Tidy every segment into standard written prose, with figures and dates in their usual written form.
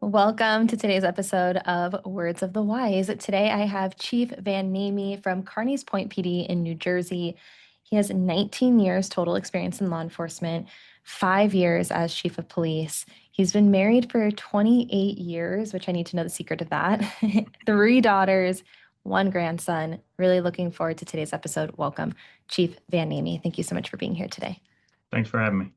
Welcome to today's episode of Words of the Wise. Today I have Chief VanNamee from Carneys Point PD in New Jersey. He has 19 years total experience in law enforcement, 5 years as chief of police. He's been married for 28 years, which I need to know the secret of that. Three daughters, one grandson. Really looking forward to today's episode. Welcome, Chief VanNamee. Thank you so much for being here today. Thanks for having me.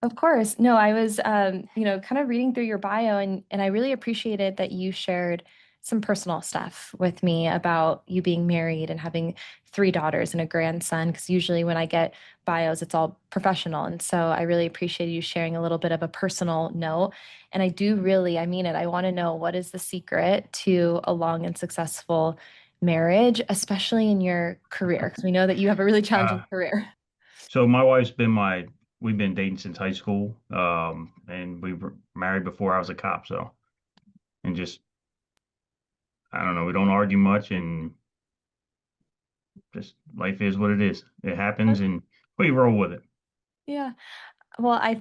Of course. No, I was, kind of reading through your bio and I really appreciated that you shared some personal stuff with me about you being married and having three daughters and a grandson. Because usually when I get bios, it's all professional. And so I really appreciate you sharing a little bit of a personal note. And I do really, I mean it. I want to know what is the secret to a long and successful marriage, especially in your career, because we know that you have a really challenging Uh, career. so we've been dating since high school, and we were married before I was a cop. So, and just, I don't know, we don't argue much and just life is what it is. It happens and we roll with it. Yeah. Well, I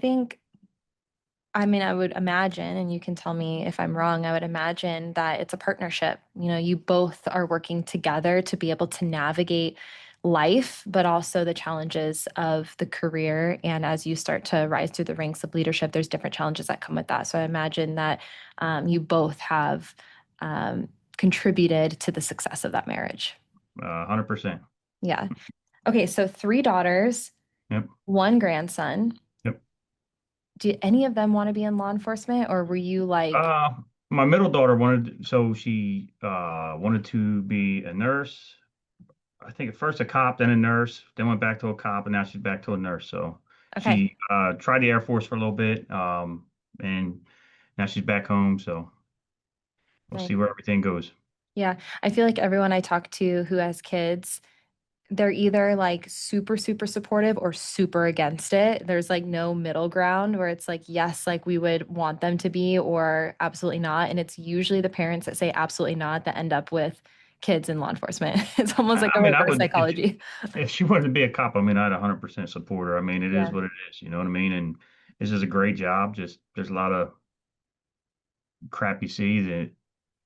mean, I would imagine, and you can tell me if I'm wrong, I would imagine that it's a partnership. You both are working together to be able to navigate life, but also the challenges of the career. And as you start to rise through the ranks of leadership, there's different challenges that come with that. So I imagine that you both have um, contributed to the success of that marriage. 100%. Yeah. Okay. So three daughters, Yep. one grandson. Yep. Do any of them want to be in law enforcement, or were you like, Uh, my middle daughter she wanted to be a nurse. I think at first a cop, then a nurse, then went back to a cop, and now she's back to a nurse. So okay, she tried the Air Force for a little bit, and now she's back home. So we'll nice. see where everything goes. Yeah, I feel like everyone I talk to who has kids, they're either like super, super supportive or super against it. There's like no middle ground where it's like, yes, like we would want them to be, or absolutely not. And it's usually the parents that say absolutely not that end up with kids in law enforcement. It's almost like I a mean, I reverse would psychology. if she wanted to be a cop. I mean, I'd 100% support her. I mean, it is Yeah. what it is. You know what I mean? And this is a great job. Just there's a lot of crap you see that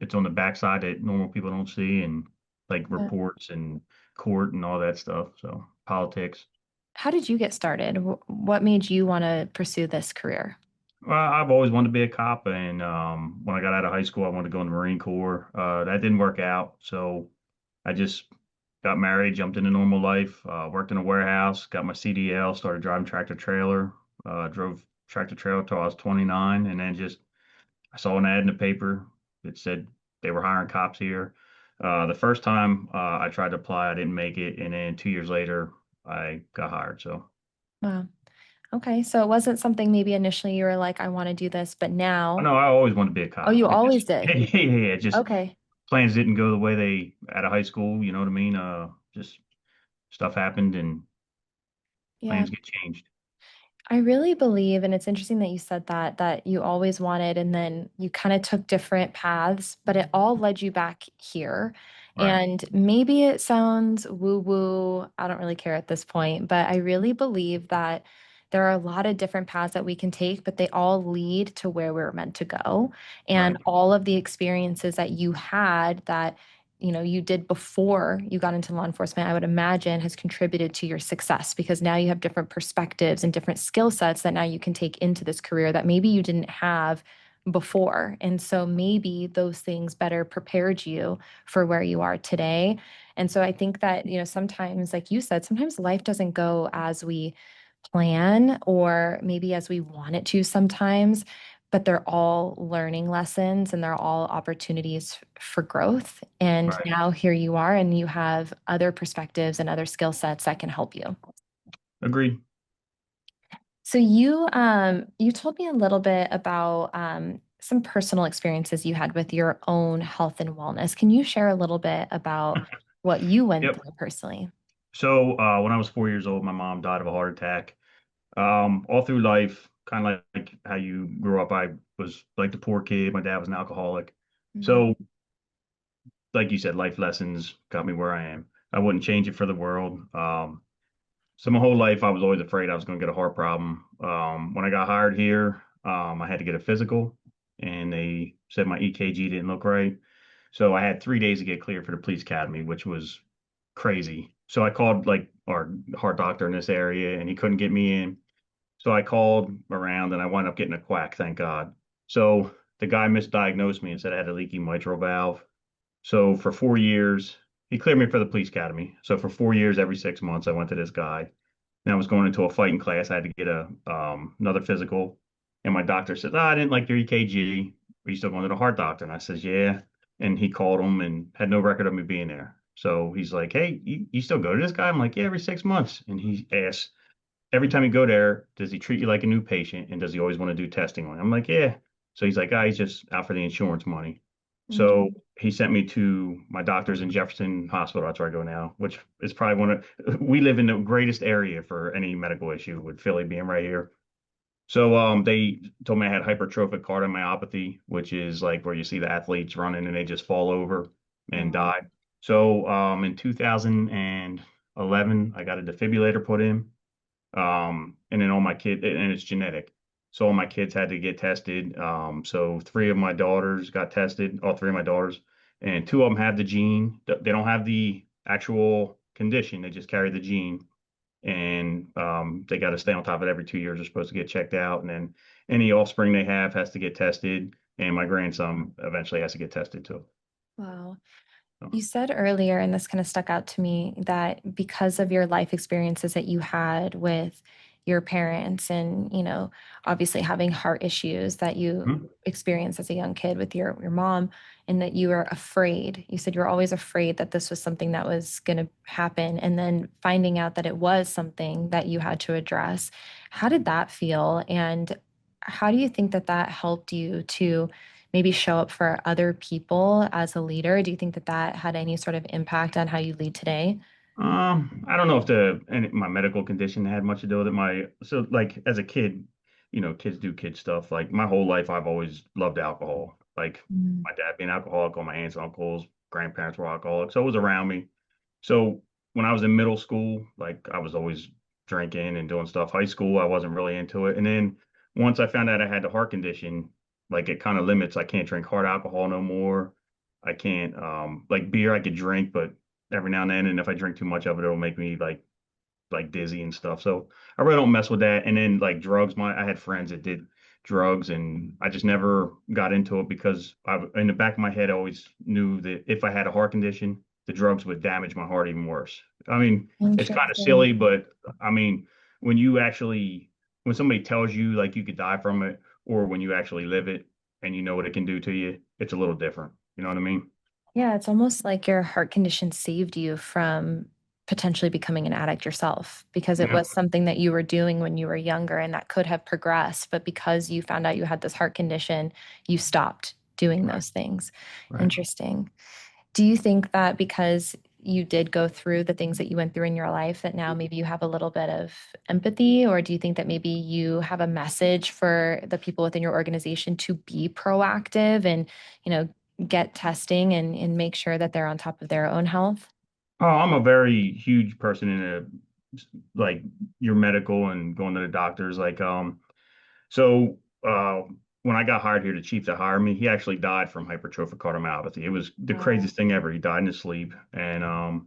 it's on the backside that normal people don't see, and like Yeah. reports and court and all that stuff. So politics. How did you get started? What made you want to pursue this career? Well, I've always wanted to be a cop, and when I got out of high school, I wanted to go in the Marine Corps. That didn't work out, so I just got married, jumped into normal life, worked in a warehouse, got my CDL, started driving tractor trailer, drove tractor trailer till I was 29, and then just I saw an ad in the paper that said they were hiring cops here. The first time I tried to apply, I didn't make it, and then 2 years later, I got hired. So, Wow. Okay. So it wasn't something maybe initially you were like, I want to do this, but I now, know I always wanted to be a oh, cop. you It always just, did. yeah, just Okay. plans didn't go the way they out of high school. You know what I mean? Just stuff happened and Yeah. plans get changed. I really believe, and it's interesting that you said that you always wanted, and then you kind of took different paths, but it all led you back here. Right, And maybe it sounds woo-woo, I don't really care at this point, but I really believe that there are a lot of different paths that we can take, but they all lead to where we're meant to go. And right, all of the experiences that you had that you did before you got into law enforcement, I would imagine has contributed to your success because now you have different perspectives and different skill sets that now you can take into this career that maybe you didn't have before. And so maybe those things better prepared you for where you are today. And so I think that, sometimes, like you said, sometimes life doesn't go as we plan or maybe as we want it to sometimes, but they're all learning lessons and they're all opportunities for growth. And right. now here you are, and you have other perspectives and other skill sets that can help you. Agreed. So you told me a little bit about some personal experiences you had with your own health and wellness. Can you share a little bit about what you went Yep. through personally? So when I was 4 years old, my mom died of a heart attack. All through life, kind of like how you grew up, I was like the poor kid. My dad was an alcoholic. Mhm. So, like you said, life lessons got me where I am. I wouldn't change it for the world. So my whole life, I was always afraid I was going to get a heart problem. When I got hired here, I had to get a physical. and they said my EKG didn't look right. So I had 3 days to get cleared for the police academy, which was crazy. So I called like our heart doctor in this area and he couldn't get me in. So I called around and I wound up getting a quack, thank God. So the guy misdiagnosed me and said I had a leaky mitral valve. So for 4 years, he cleared me for the police academy. So for 4 years, every 6 months, I went to this guy. And I was going into a fighting class. I had to get a another physical. And my doctor said, I didn't like your EKG. Are you still going to the heart doctor? And I says, yeah. And he called him and had no record of me being there. So he's like, hey, you still go to this guy? I'm like, yeah, every 6 months. And he asks, every time you go there, does he treat you like a new patient? And does he always want to do testing on you? I'm like, yeah. So he's like, ah, he's just out for the insurance money. So Mhm. he sent me to my doctor's in Jefferson Hospital. That's where I go now, which is probably we live in the greatest area for any medical issue with Philly being right here. So they told me I had hypertrophic cardiomyopathy, which is like where you see the athletes running and they just fall over and Wow. die. So in 2011, I got a defibrillator put in. And then all my kids, and it's genetic. So all my kids had to get tested. So three of my daughters got tested, all three of my daughters, and two of them have the gene. They don't have the actual condition. They just carry the gene. And they got to stay on top of it every 2 years. They're supposed to get checked out. And then any offspring they have has to get tested. And my grandson eventually has to get tested too. Wow. So, You said earlier, and this kind of stuck out to me, that because of your life experiences that you had with your parents and, obviously having heart issues that you mhm. experienced as a young kid with your mom, and that you were afraid. You said you were always afraid that this was something that was going to happen, and then finding out that it was something that you had to address. How did that feel? And how do you think that that helped you to maybe show up for other people as a leader? Do you think that that had any sort of impact on how you lead today? I don't know if my medical condition had much to do with it. So like as a kid, kids do kid stuff. Like my whole life, I've always loved alcohol. Like Mm. my dad being alcoholic, all my aunts, uncles, grandparents were alcoholics, so it was around me. So when I was in middle school, like I was always drinking and doing stuff. High school, I wasn't really into it. And then once I found out I had the heart condition, like it kind of limits. I can't drink hard alcohol no more. I can't like beer I could drink, but every now and then, and if I drink too much of it, it'll make me like dizzy and stuff. So I really don't mess with that. And then like drugs, I had friends that did drugs, and I just never got into it because in the back of my head, I always knew that if I had a heart condition, the drugs would damage my heart even worse. I mean, it's kind of Interesting. silly, but I mean, when you actually when somebody tells you like you could die from it, or when you actually live it and you know what it can do to you, it's a little different. You know what I mean? Yeah, it's almost like your heart condition saved you from potentially becoming an addict yourself because it Yeah. was something that you were doing when you were younger and that could have progressed. But because you found out you had this heart condition, you stopped doing Right. those things. Right. Interesting. Do you think that because you did go through the things that you went through in your life, that now maybe you have a little bit of empathy, or do you think that maybe you have a message for the people within your organization to be proactive and, you know, get testing and make sure that they're on top of their own health? Oh, I'm a very huge person in like your medical and going to the doctors. So when I got hired here, the chief that hired me, he actually died from hypertrophic cardiomyopathy. It was the Wow. craziest thing ever. He died in his sleep. And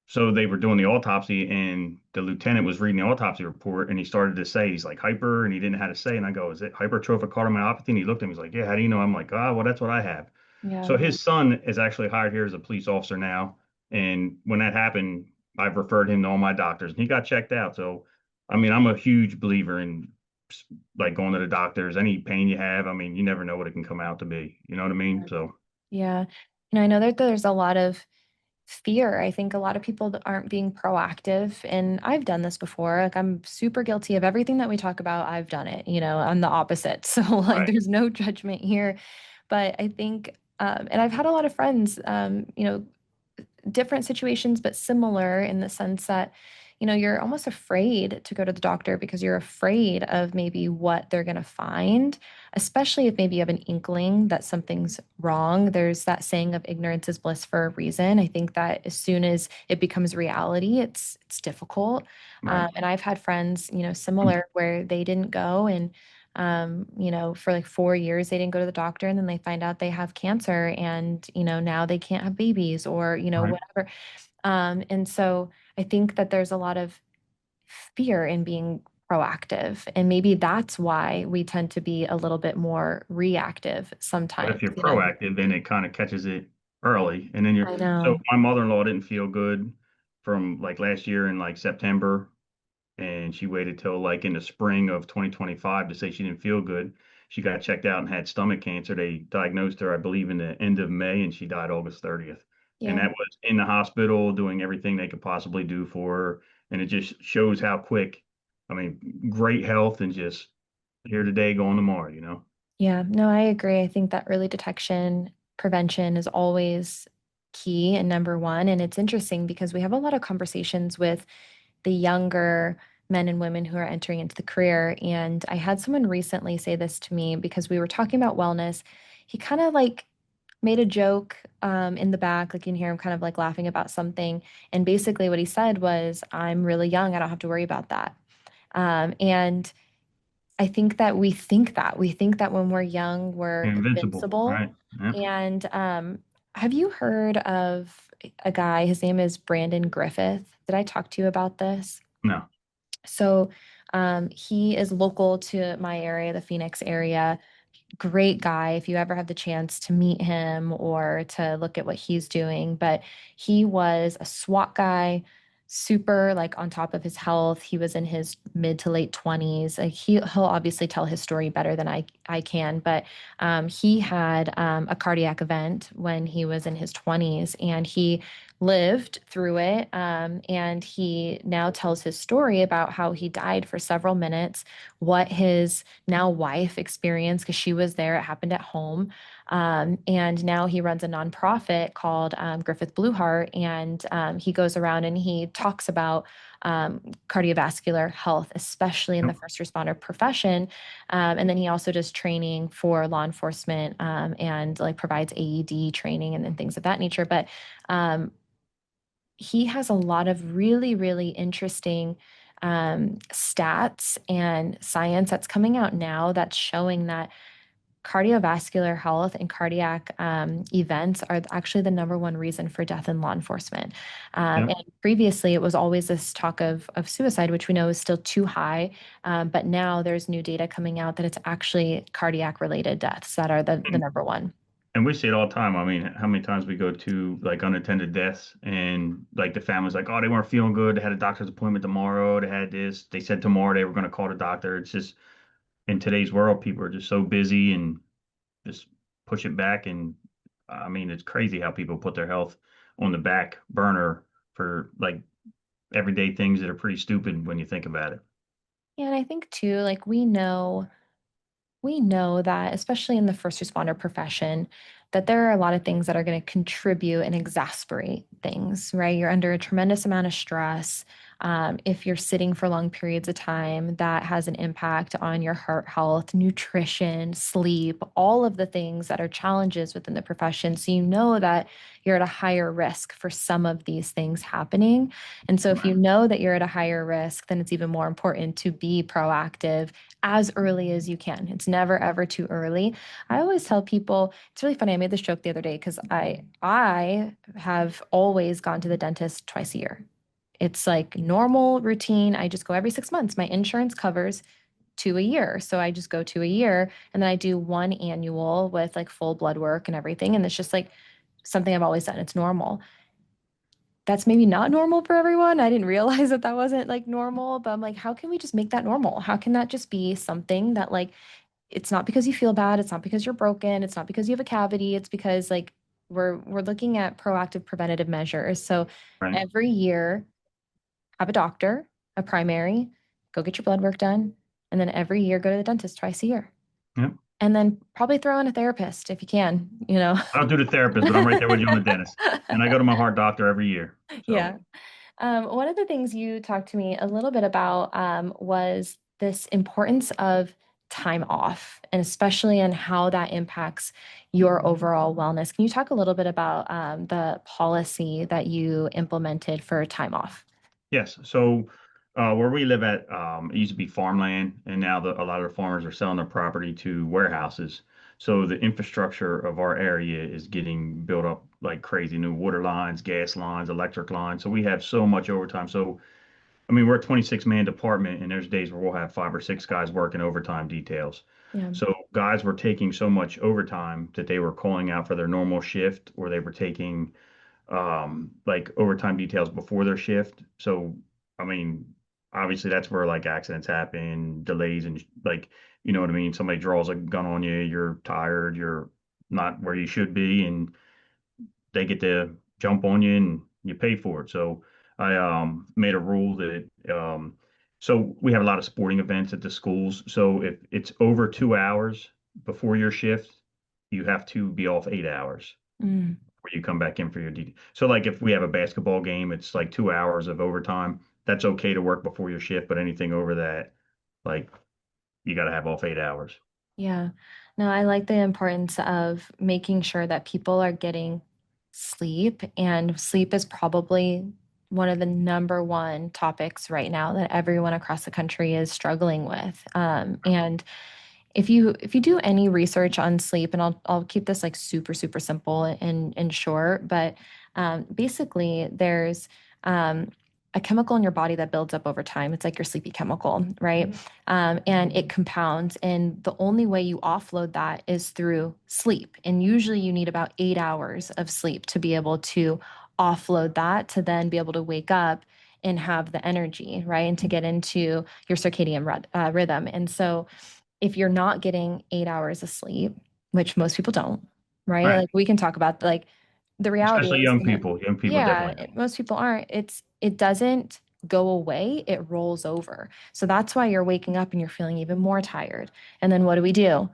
so they were doing the autopsy, and the lieutenant was reading the autopsy report, and he started to say, he's like hyper, and he didn't know how to say. And I go, is it hypertrophic cardiomyopathy? And he looked at me, he's like, yeah, how do you know? I'm like, ah, well, that's what I have. Yeah. So his son is actually hired here as a police officer now. And when that happened, I've referred him to all my doctors, and he got checked out. So, I mean, I'm a huge believer in like going to the doctors. Any pain you have, I mean, you never know what it can come out to be. You know what I mean? So, Yeah. I know that there's a lot of fear. I think a lot of people that aren't being proactive, and I've done this before. Like I'm super guilty of everything that we talk about. I've done it, I'm the opposite. So like right, there's no judgment here. But I think and I've had a lot of friends, different situations, but similar in the sense that, you're almost afraid to go to the doctor because you're afraid of maybe what they're going to find, especially if maybe you have an inkling that something's wrong. There's that saying of ignorance is bliss for a reason. I think that as soon as it becomes reality, it's difficult. right. And I've had friends, similar where they didn't go and For like 4 years, they didn't go to the doctor, and then they find out they have cancer, and, now they can't have babies or, Right. whatever. And so I think that there's a lot of fear in being proactive. And maybe that's why we tend to be a little bit more reactive But sometimes, if you're proactive, then it kind of catches it early. And then I so know. my mother-in-law didn't feel good from like last year in like September. And she waited till like in the spring of 2025 to say she didn't feel good. She got checked out and had stomach cancer. They diagnosed her, I believe, in the end of May, and she died August 30th. And Yeah. that was in the hospital doing everything they could possibly do for her. And it just shows how quick, I mean, great health and just here today, gone tomorrow. Yeah. No, I agree. I think that early detection prevention is always key and number one. And it's interesting because we have a lot of conversations with the younger men and women who are entering into the career. And I had someone recently say this to me because we were talking about wellness. He kind of like made a joke in the back, like you can hear him kind of like laughing about something. And basically, what he said was, I'm really young. I don't have to worry about that. And I think that we think that when we're young, we're Invincible, invincible. right? Yeah. And have you heard of a guy? His name is Brandon Griffith. Did I talk to you about this? No. So he is local to my area, the Phoenix area. Great guy if you ever have the chance to meet him or to look at what he's doing. But he was a SWAT guy, super like on top of his health. He was in his mid to late 20s. Like he'll obviously tell his story better than I can, but he had a cardiac event when he was in his 20s, and he lived through it. And he now tells his story about how he died for several minutes, what his now wife experienced because she was there. It happened at home. And now he runs a nonprofit called Griffith Blue Heart. And he goes around and he talks about cardiovascular health, especially in the Yep. first responder profession. And then he also does training for law enforcement and like provides AED training and then things of that nature. But um, he has a lot of really, really interesting stats and science that's coming out now that's showing that cardiovascular health and cardiac events are actually the number one reason for death in law enforcement. Yep. And previously, it was always this talk of suicide, which we know is still too high. But now there's new data coming out that it's actually cardiac related deaths that are the number one. And we see it all the time. I mean, how many times we go to like unattended deaths and like the family's like, oh, they weren't feeling good. They had a doctor's appointment tomorrow. They had this. They said tomorrow they were going to call the doctor. It's just in today's world, people are just so busy and just push it back. And I mean, it's crazy how people put their health on the back burner for like everyday things that are pretty stupid when you think about it. Yeah, and I think too, like we know that, especially in the first responder profession, that there are a lot of things that are going to contribute and exasperate things, right? You're under a tremendous amount of stress. If you're sitting for long periods of time, that has an impact on your heart health, nutrition, sleep, all of the things that are challenges within the profession. So you know that you're at a higher risk for some of these things happening. And so if you Right. know that you're at a higher risk, then it's even more important to be proactive as early as you can. It's never ever too early. I always tell people, it's really funny. I made this joke the other day because I have always gone to the dentist twice a year. It's like normal routine. I just go every 6 months. My insurance covers two a year. So I just go two a year, and then I do one annual with like full blood work and everything. And it's just like something I've always done. It's normal. That's maybe not normal for everyone. I didn't realize that that wasn't like normal, but I'm like, how can we just make that normal? How can that just be something that like it's not because you feel bad, it's not because you're broken, it's not because you have a cavity, it's because like we're looking at proactive preventative measures. So Right. every year have a doctor, a primary, go get your blood work done, and then every year go to the dentist twice a year. Yep. And then probably throw in a therapist if you can. I don't do the therapist, but I'm right there with you on the dentist. And I go to my heart doctor every year. So, Yeah. One of the things you talked to me a little bit about was this importance of time off, and especially in how that impacts your overall wellness. Can you talk a little bit about the policy that you implemented for time off? yes. So, Where we live at, it used to be farmland, and now a lot of the farmers are selling their property to warehouses. So the infrastructure of our area is getting built up like crazy. New water lines, gas lines, electric lines. So we have so much overtime. So I mean, we're a 26-man department, and there's days where we'll have 5 or 6 guys working overtime details. Yeah. So guys were taking so much overtime that they were calling out for their normal shift, or they were taking like overtime details before their shift. So, I mean, obviously that's where like accidents happen, delays, and like, you know what I mean? Somebody draws a gun on you, you're tired, you're not where you should be, and they get to jump on you and you pay for it. So I made a rule that so we have a lot of sporting events at the schools. So if it's over 2 hours before your shift, you have to be off 8 hours Mm. where you come back in for your DD. So like if we have a basketball game, it's like 2 hours of overtime. That's okay to work before your shift, but anything over that, like you got to have off 8 hours. Yeah. No, I like the importance of making sure that people are getting sleep, and sleep is probably one of the number one topics right now that everyone across the country is struggling with. And if you do any research on sleep, and I'll keep this like super simple and short, but basically there's a chemical in your body that builds up over time. It's like your sleepy chemical, right? And it compounds, and the only way you offload that is through sleep. And usually you need about 8 hours of sleep to be able to offload that, to then be able to wake up and have the energy, right? And to get into your circadian rhythm. And so if you're not getting 8 hours of sleep, which most people don't, right? Right. Like we can talk about like the reality Especially is, young people. Young people yeah, definitely don't. most people aren't. It doesn't go away, it rolls over. So that's why you're waking up and you're feeling even more tired. And then what do?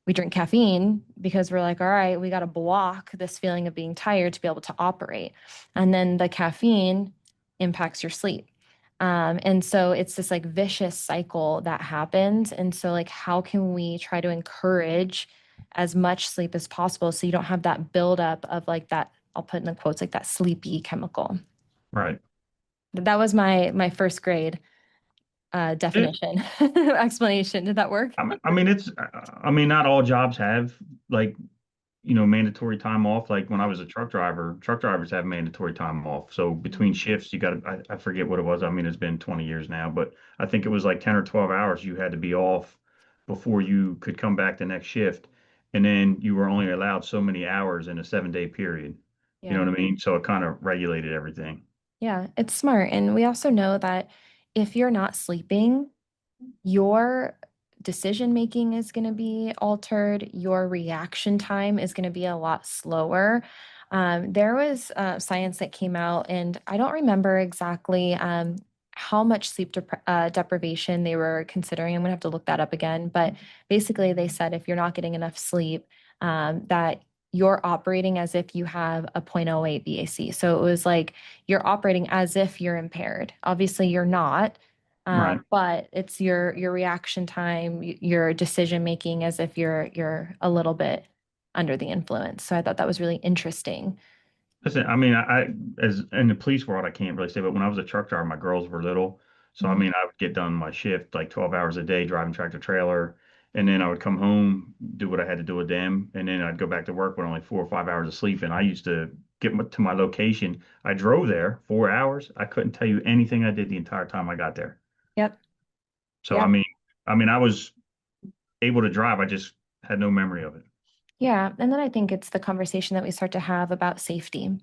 We drink caffeine because we're like, all right, we got to block this feeling of being tired to be able to operate. And then the caffeine impacts your sleep. And so it's this like vicious cycle that happens. And so, like, how can we try to encourage as much sleep as possible so you don't have that buildup of like that, I'll put in the quotes, like that sleepy chemical? Right. That was my first grade definition explanation. Did that work? I mean, I mean, not all jobs have like, mandatory time off. Like when I was a truck driver, truck drivers have mandatory time off. So between shifts, you got to, I forget what it was. I mean, it's been 20 years now, but I think it was like 10 or 12 hours you had to be off before you could come back the next shift. And then you were only allowed so many hours in a 7-day period. You know Yeah. what I mean? So it kind of regulated everything. Yeah, it's smart. And we also know that if you're not sleeping, your decision making is going to be altered. Your reaction time is going to be a lot slower. There was science that came out, and I don't remember exactly how much deprivation they were considering. I'm going to have to look that up again. But basically, they said if you're not getting enough sleep, that you're operating as if you have a zero point zero 0.08 BAC. So it was like you're operating as if you're impaired. Obviously, you're not, Right. but it's your reaction time, your decision making as if you're a little bit under the influence. So I thought that was really interesting. Listen, I mean, as in the police world, I can't really say, but when I was a truck driver, my girls were little. So, I Mhm. mean, I would get done my shift like 12 hours a day driving tractor trailer. And then I would come home, do what I had to do with them. And then I'd go back to work with only 4 or 5 hours of sleep. And I used to to my location. I drove there 4 hours. I couldn't tell you anything I did the entire time I got there. Yep. So, Yep. I mean, I was able to drive. I just had no memory of it. Yeah. And then I think it's the conversation that we start to have about safety.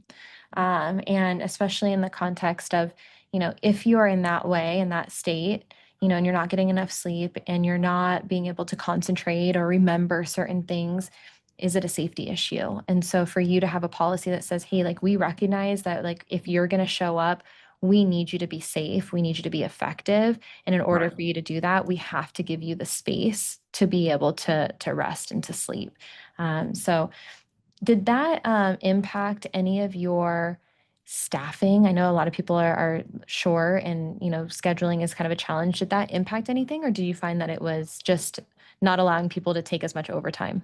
And especially in the context of, if you are in that way, in that state, and you're not getting enough sleep and you're not being able to concentrate or remember certain things, is it a safety issue? And so for you to have a policy that says, hey, like we recognize that, like, if you're going to show up, we need you to be safe, we need you to be effective. And in order Right. for you to do that, we have to give you the space to be able to rest and to sleep. So did that impact any of your staffing? I know a lot of people are short, and scheduling is kind of a challenge. Did that impact anything, or do you find that it was just not allowing people to take as much overtime?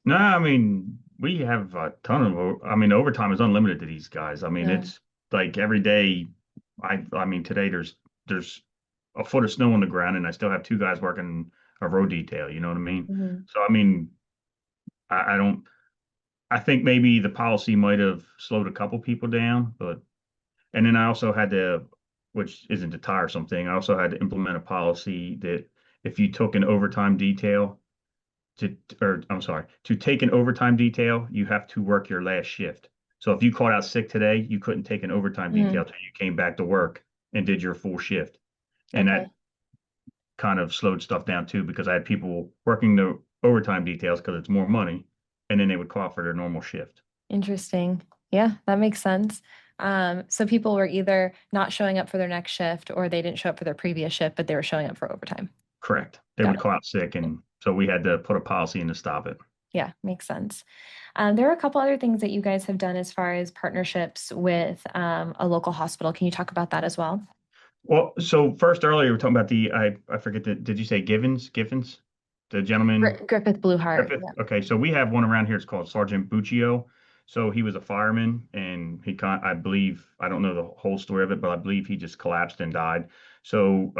No, I mean, we have a ton of, I mean, overtime is unlimited to these guys. I mean, Yeah. it's like every day, I mean, today there's there's a foot of snow on the ground and I still have two guys working a road detail. You know what I mean? Mhm. So I mean, I don't. I think maybe the policy might have slowed a couple people down, but and then I also had to, which isn't a tiresome thing. I also had to implement a policy that if you took an overtime detail or I'm sorry, to take an overtime detail, you have to work your last shift. So if you called out sick today, you couldn't take an overtime detail Mhm. till you came back to work and did your full shift. And that Okay. kind of slowed stuff down too because I had people working the overtime details because it's more money, and then they would call out for their normal shift. Interesting. Yeah, that makes sense. So people were either not showing up for their next shift or they didn't show up for their previous shift, but they were showing up for overtime. Correct. They Got would it. call out sick, and so we had to put a policy in to stop it. Yeah, makes sense. There are a couple other things that you guys have done as far as partnerships with a local hospital. Can you talk about that as well? Well, so first earlier we were talking about I forget did you say Givens? The gentleman Griffith Blue Heart. Griffith. Yeah. Okay, so we have one around here. It's called Sergeant Buccio. So he was a fireman, and I believe, I don't know the whole story of it, but I believe he just collapsed and died. So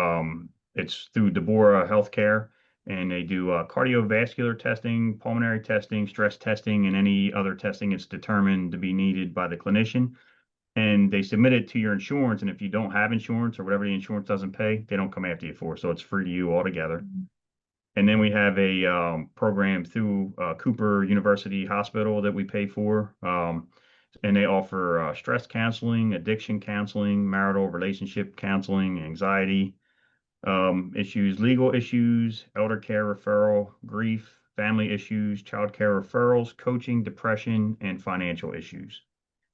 it's through Deborah Healthcare, and they do cardiovascular testing, pulmonary testing, stress testing, and any other testing it's determined to be needed by the clinician. And they submit it to your insurance, and if you don't have insurance or whatever the insurance doesn't pay, they don't come after you for. So it's free to you altogether. Mhm. And then we have a program through Cooper University Hospital that we pay for. And they offer stress counseling, addiction counseling, marital relationship counseling, anxiety issues, legal issues, elder care referral, grief, family issues, child care referrals, coaching, depression, and financial issues.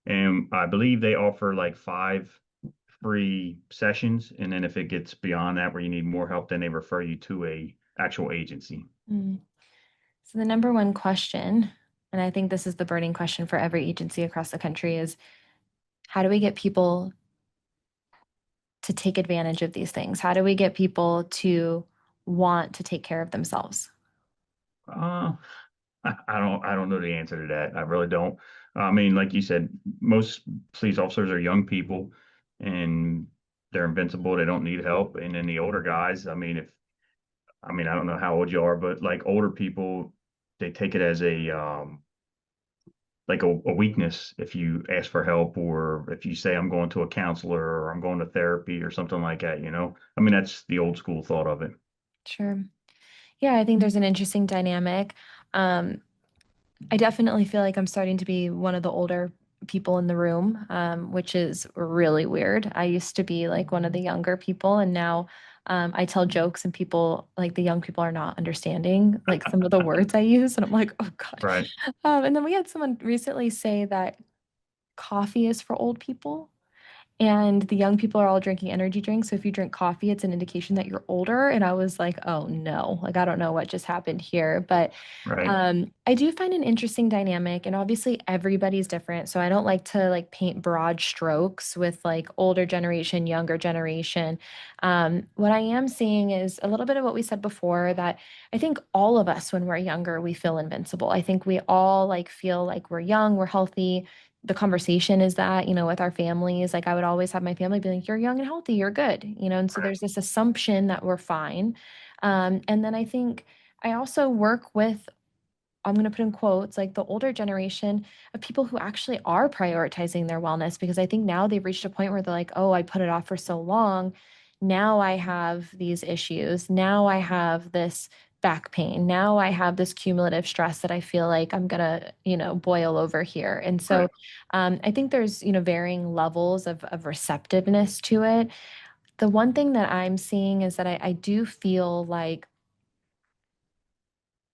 And I believe they offer like 5 free sessions. And then if it gets beyond that where you need more help, then they refer you to a actual agency. Mm. So the number one question, and I think this is the burning question for every agency across the country, is how do we get people to take advantage of these things? How do we get people to want to take care of themselves? Uh, I don't know the answer to that. I really don't. I mean, like you said, most police officers are young people and they're invincible. They don't need help. And then the older guys, I mean, I don't know how old you are, but like older people, they take it as like a weakness if you ask for help or if you say I'm going to a counselor or I'm going to therapy or something like that, you know? I mean, that's the old school thought of it. Sure. Yeah, I think there's an interesting dynamic. Um, I definitely feel like I'm starting to be one of the older people in the room, which is really weird. I used to be like one of the younger people, and now I tell jokes, and people, like the young people, are not understanding like some of the words I use, and I'm like, oh God. Right, And then we had someone recently say that coffee is for old people. And the young people are all drinking energy drinks. So if you drink coffee, it's an indication that you're older. And I was like, oh no, like I don't know what just happened here. But right, I do find an interesting dynamic, and obviously everybody's different. So I don't like to like paint broad strokes with like older generation, younger generation. What I am seeing is a little bit of what we said before, that I think all of us, when we're younger, we feel invincible. I think we all like feel like we're young, we're healthy. The conversation is that, with our families, like I would always have my family be like, you're young and healthy, you're good, and so right, there's this assumption that we're fine. And then I think I also work with, I'm going to put in quotes, like the older generation of people who actually are prioritizing their wellness, because I think now they've reached a point where they're like, oh, I put it off for so long. Now I have these issues. Now I have this back pain. Now I have this cumulative stress that I feel like I'm going to, boil over here. And so right. I think there's, varying levels of receptiveness to it. The one thing that I'm seeing is that I do feel like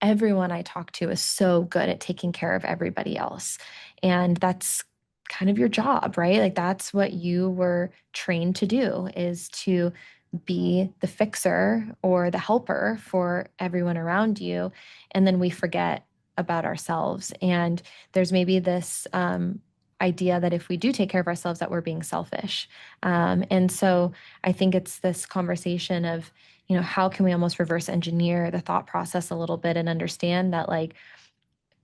everyone I talk to is so good at taking care of everybody else. And that's kind of your job, right? Like that's what you were trained to do, is to be the fixer or the helper for everyone around you. And then we forget about ourselves. And there's maybe this idea that if we do take care of ourselves, that we're being selfish. And so I think it's this conversation of, how can we almost reverse engineer the thought process a little bit and understand that, like,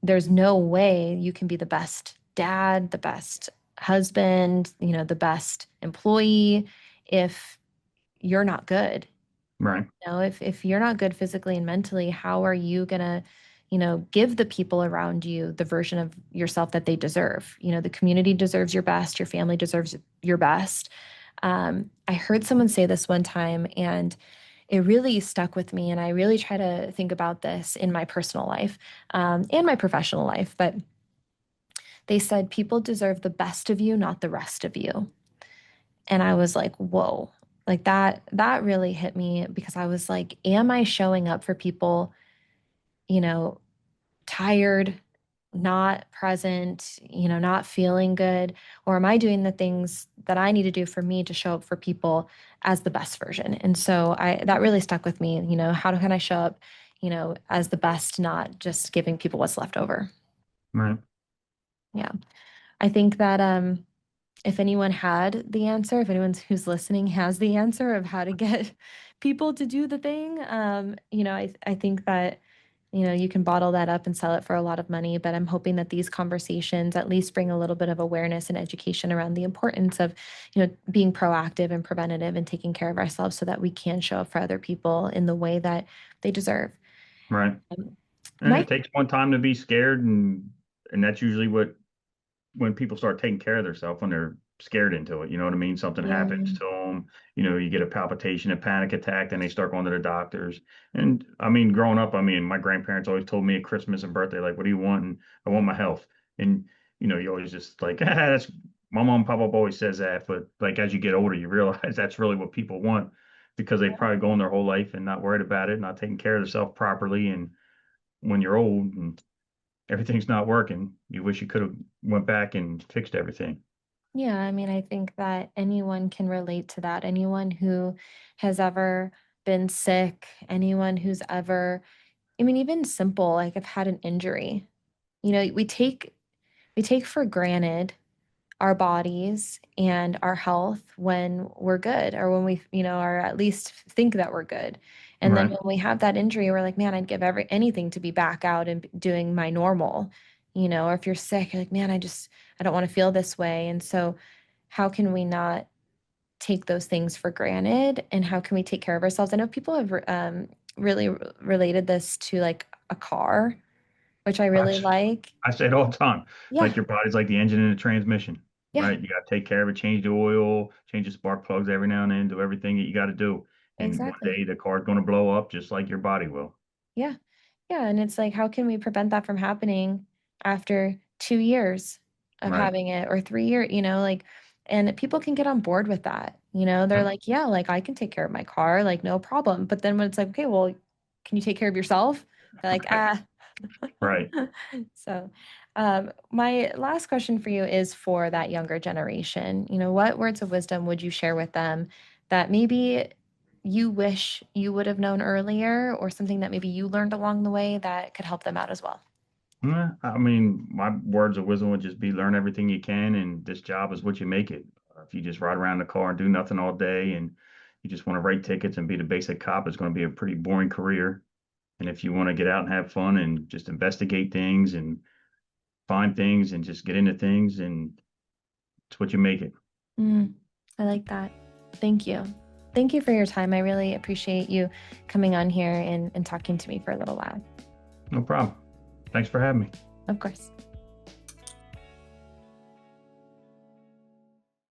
there's no way you can be the best dad, the best husband, the best employee if you're not good. Right. You know, if you're not good physically and mentally, how are you gonna, give the people around you the version of yourself that they deserve? The community deserves your best, your family deserves your best. I heard someone say this one time, and it really stuck with me. And I really try to think about this in my personal life, and my professional life. But they said people deserve the best of you, not the rest of you. And I was like, whoa, like that really hit me because I was like, am I showing up for people, you know, tired, not present, not feeling good? Or am I doing the things that I need to do for me to show up for people as the best version? And so that really stuck with me. How can I show up, as the best, not just giving people what's left over? Right. Yeah. I think that if anyone had the answer, if anyone who's listening has the answer of how to get people to do the thing, I think that, you can bottle that up and sell it for a lot of money. But I'm hoping that these conversations at least bring a little bit of awareness and education around the importance of, being proactive and preventative and taking care of ourselves so that we can show up for other people in the way that they deserve. Right. Um, And my, it takes one time to be scared, and that's usually what when people start taking care of themselves when they're scared into it. You know what I mean? Something yeah, happens to them. You get a palpitation, a panic attack, then they start going to the doctors. And I mean, growing up, I mean, my grandparents always told me at Christmas and birthday, like, what do you want? And I want my health. And you always just like, ah, that's my mom and papa always says that. But like as you get older, you realize that's really what people want because they probably go in their whole life and not worried about it, not taking care of themselves properly. And when you're old and everything's not working, you wish you could have went back and fixed everything. yeah. I mean, I think that anyone can relate to that. Anyone who has ever been sick, anyone who's ever, I mean, even simple, like I've had an injury. We take for granted our bodies and our health when we're good or when we, or at least think that we're good. And then Right. when we have that injury, we're like, man, I'd give anything to be back out and doing my normal, or if you're sick, you're like, man, I don't want to feel this way. And so how can we not take those things for granted, and how can we take care of ourselves? I know people have really related this to like a car, which I I, really like. I say it all the time. Like Yeah, your body's like the engine and the transmission, yeah, right? You got to take care of it, change the oil, change the spark plugs every now and then, do everything that you got to do. And one exactly. day the car's going to blow up just like your body will. Yeah. Yeah. And it's like, how can we prevent that from happening after 2 years of Right. having it, or 3 years, like, and people can get on board with that. They're Yep. like, yeah, like I can take care of my car, like no problem. But then when it's like, okay, well, can you take care of yourself? They're like, Right. ah. Right. So, my last question for you is for that younger generation. What words of wisdom would you share with them that maybe you wish you would have known earlier, or something that maybe you learned along the way that could help them out as well? I mean, my words of wisdom would just be learn everything you can, and this job is what you make it. If you just ride around the car and do nothing all day, and you just want to write tickets and be the basic cop, it's going to be a pretty boring career. And if you want to get out and have fun and just investigate things and find things and just get into things, and it's what you make it. Mm, I like that. Thank you. Thank you for your time. I really appreciate you coming on here and talking to me for a little while. No problem. Thanks for having me. Of course.